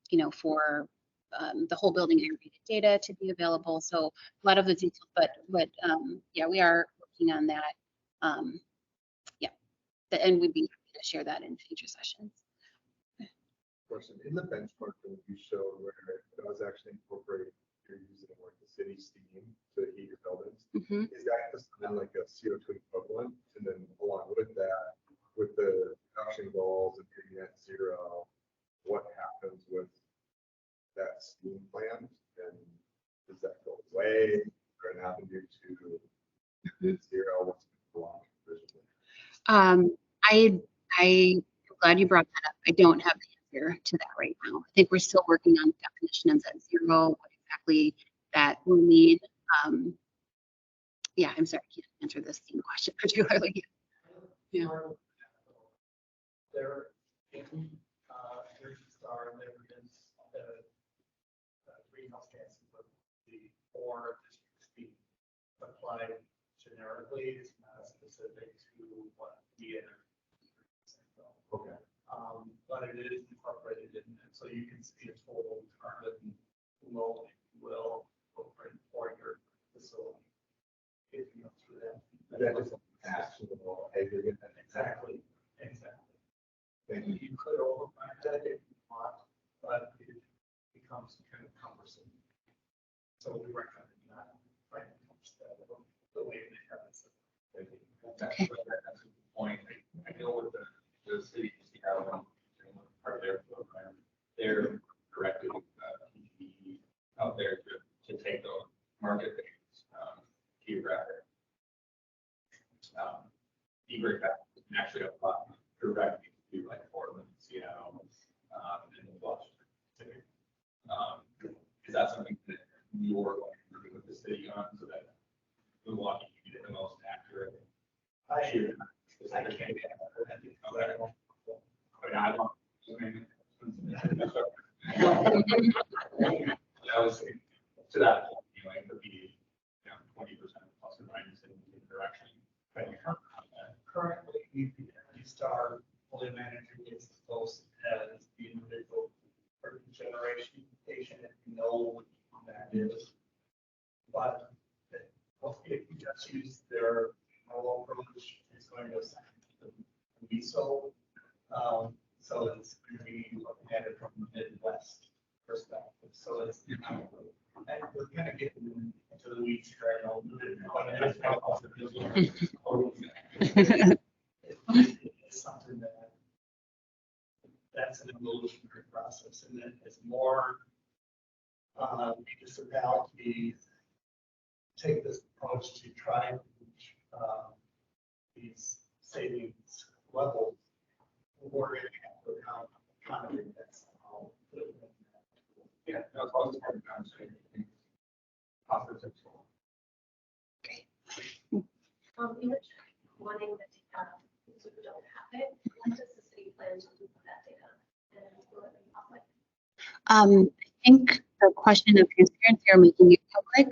you know, for the whole building aggregated data to be available. So a lot of the details, but yeah, we are working on that. Yeah, and we'd be happy to share that in future sessions. Question, in the benchmarking you showed where it does actually incorporate, you're using like the city steam to heat your buildings. Mhm. Is that just then like a CO2 equivalent? And then along with that, with the reduction goals and getting net zero, what happens with that steam plant? And does that go away or an avenue to net zero? What's the long vision? I'm glad you brought that up. I don't have the answer to that right now. I think we're still working on the definition of net zero, what exactly that will mean. Yeah, I'm sorry, I can't answer this same question particularly. Yeah. There, there's star, there is greenhouse gases, but the four districts be applied generically, it's not specific to what we enter. Okay. But it is incorporated in it, so you can see a total carbon load will footprint for your facility. If you go through that. That is actionable aggregate. Exactly, exactly. Thank you. You could override that if you want, but it becomes kind of cumbersome. So we recommend not trying to push that the way they have it. Thank you. Okay. That's the point. I know with the city, part of their program, they're directing PG out there to take those market-based geographic egress and actually apply directly to like Portland, Seattle, and Washington. Is that something that you're working with the city on so that Milwaukee can get the most accurate? I can't. That was to that point, anyway, could be 20% plus or minus in the direction. Currently, the Energy Star fully manager gets as close as the individual generation patient, if you know what that is. But if you just use their normal approach, it's going to be so. So it's going to be looking at it from the Midwest perspective. So it's, and we're kind of getting into the weeds here. I know. It's something that's an evolutionary process, and then it's more municipalities take this approach to try and reach these savings levels. We're going to have to account economy that's all. Yeah, that's always part of the conversation. Positive. You were wanting the data, so we don't have it. What does the city plan to do with that data? And will it be public? I think the question of transparency or making it public,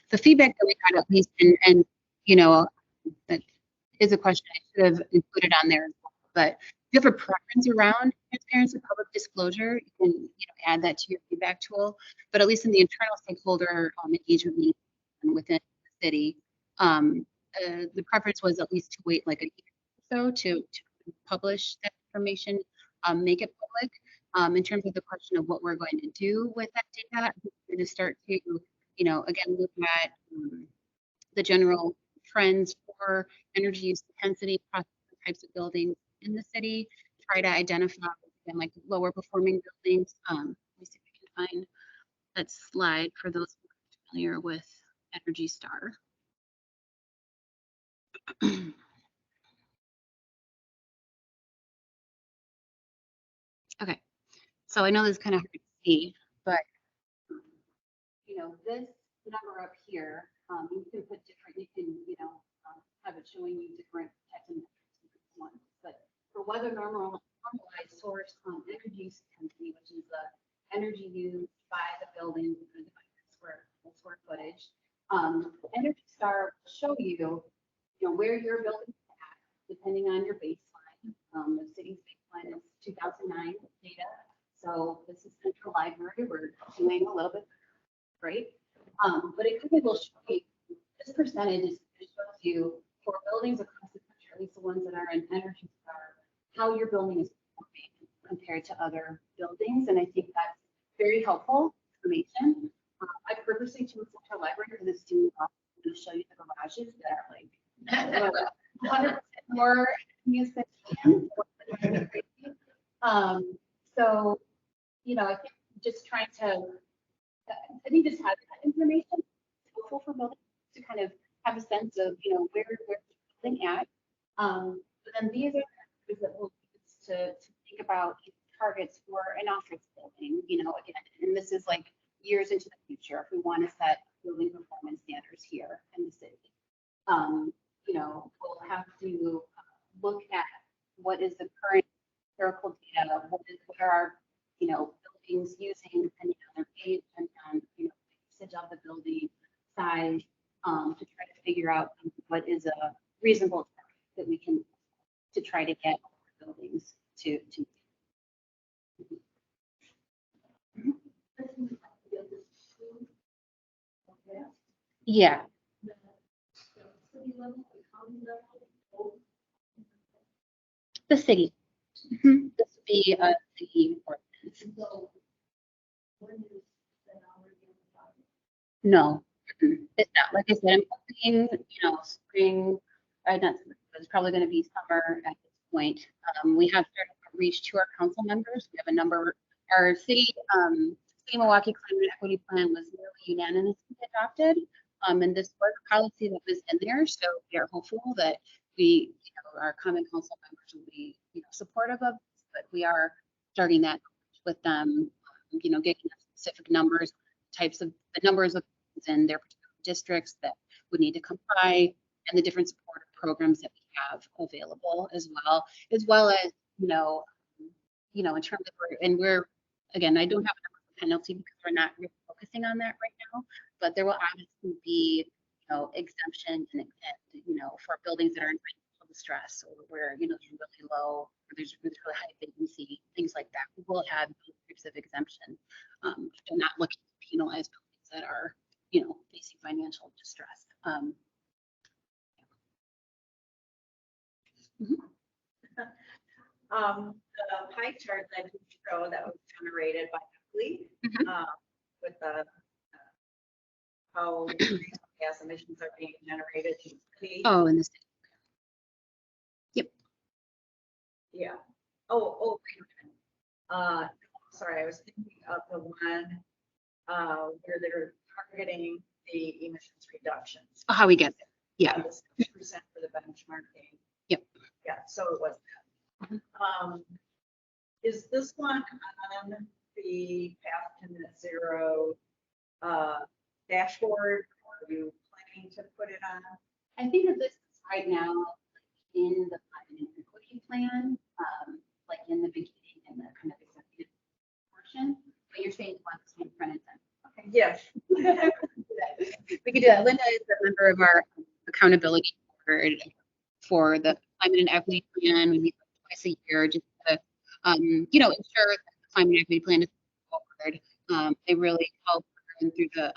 the feedback that we got at least, and you know, that is a question I should have included on there as well. But if you have a preference around transparency, public disclosure, you can add that to your feedback tool. But at least in the internal stakeholder engagement meeting within the city, the preference was at least to wait like a year or so to publish that information, make it public. In terms of the question of what we're going to do with that data, we're going to start to, again, look at the general trends for energy use intensity across types of buildings in the city, try to identify again, like lower performing buildings. Let me see if I can find that slide for those who are familiar with Energy Star. Okay, so I know this is kind of hard to see, but this number up here, you can put different, you can, have it showing you different types of metrics you could want. But for weather normalized source energy intensity, which is the energy used by the building per square footage, Energy Star will show you, where your building is at, depending on your baseline. The city's baseline is 2009 data. So this is Central Library. We're doing a little bit right? But it kind of will show you, this percentage shows you for buildings across the country, at least the ones that are in Energy Star, how your building is performing compared to other buildings. And I think that's very helpful information. I purposely chose Central Library because it's doing to show you the garages that are like 100% more use than so, I think just trying to I think just having that information is helpful for buildings to kind of have a sense of, where we're building at. But then these are factors that we'll use to think about targets for an office building, again, and this is like years into the future if we want to set building performance standards here in the city. We'll have to look at what is the current empirical data, what are our, buildings using depending on their age and on, usage of the building size, to try to figure out what is a reasonable target that we can to try to get buildings to. Yeah. The city. This would be a city ordinance. No, it's not. Like I said, I'm hoping, spring, not, it's probably going to be summer at this point. We have started outreach to our council members. We have a number, our city Milwaukee Climate Equity Plan was nearly unanimously adopted. And this was a policy that was in there. So we are hopeful that we, our common council members will be, supportive of this, but we are starting that with them, getting specific numbers, types of the numbers of in their particular districts that would need to comply, and the different support programs that we have available as well as, in terms of, we're, again, I don't have a penalty because we're not really focusing on that right now, but there will obviously be, exemption and for buildings that are in financial distress or where, there's really low, or there's really high vacancy, things like that. We will have those types of exemption. They're not looking to penalize buildings that are, facing financial distress. The pie chart that you showed that was generated by Lee, with the how gas emissions are being generated in the city. Oh, in the city. Yep. Yeah. Oh, wait a minute. Sorry, I was thinking of the one where they're targeting the emissions reductions. Oh, how we get there. Yeah. 6% for the benchmarking. Yep. Yeah, so it was that. Is this one on the path to net zero dashboard, or are you planning to put it on? I think that this is right now in the climate equity plan, like in the beginning in the kind of executive portion, but you're saying one in front of them. Okay. Yes. We could do that. Linda is a member of our accountability board for the climate and equity plan. We meet twice a year just to, ensure that the climate equity plan is forward. They really help through the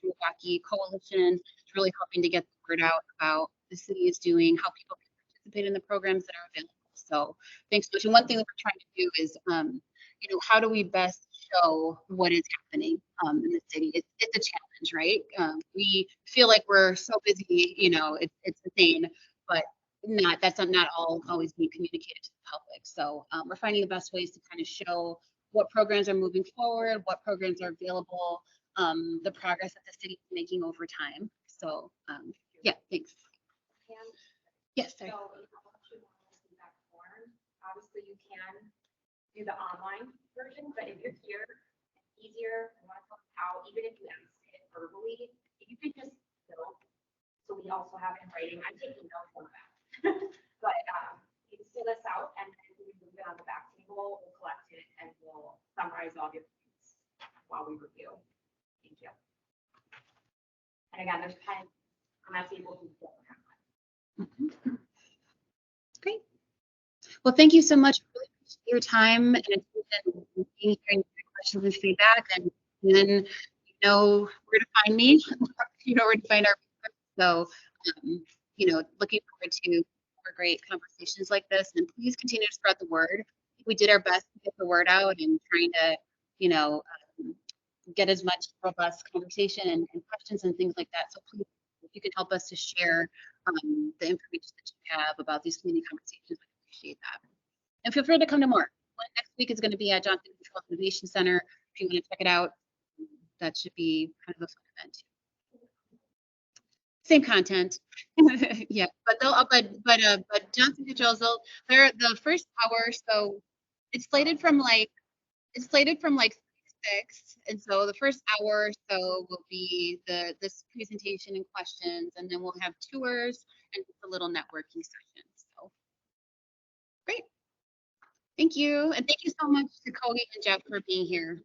Milwaukee Coalition. It's really helping to get the word out about the city is doing, how people can participate in the programs that are available. So thanks so much. And one thing that we're trying to do is, how do we best show what is happening in the city? It's a challenge, right? We feel like we're so busy, it's insane, but that's not all always being communicated to the public. So we're finding the best ways to kind of show what programs are moving forward, what programs are available, the progress that the city is making over time. So, yeah, thanks. And Yes, sorry. so, you know, once you want to see that form, obviously you can do the online version, but if you're here, it's easier, you want to fill it out, even if you ask it verbally, if you could just note. So we also have it in writing. I'm taking notes on that. But you can fill this out and then we move it on the back table, we'll collect it and we'll summarize all your points while we review. Thank you. And again, there's pen, I'm not able to don't have one. Great. Well, thank you so much. Really appreciate your time and attention and being here and your questions and feedback. And then you know where to find me. You know where to find our. So, you know, looking forward to more great conversations like this. And please continue to spread the word. We did our best to get the word out and trying to, you know, get as much robust conversation and questions and things like that. So please, if you can help us to share the information that you have about these community conversations, I appreciate that. And feel free to come to more. Next week is going to be at Johnson Control Innovation Center. If you want to check it out, that should be kind of a fun event. Same content. Yeah, but they'll but Johnson Controls, they're the first hour, so it's slated from like 6, and so the first hour or so will be this presentation and questions, and then we'll have tours and just a little networking session. So great. Thank you. And thank you so much to Cody and Jeff for being here.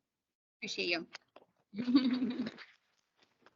Appreciate you.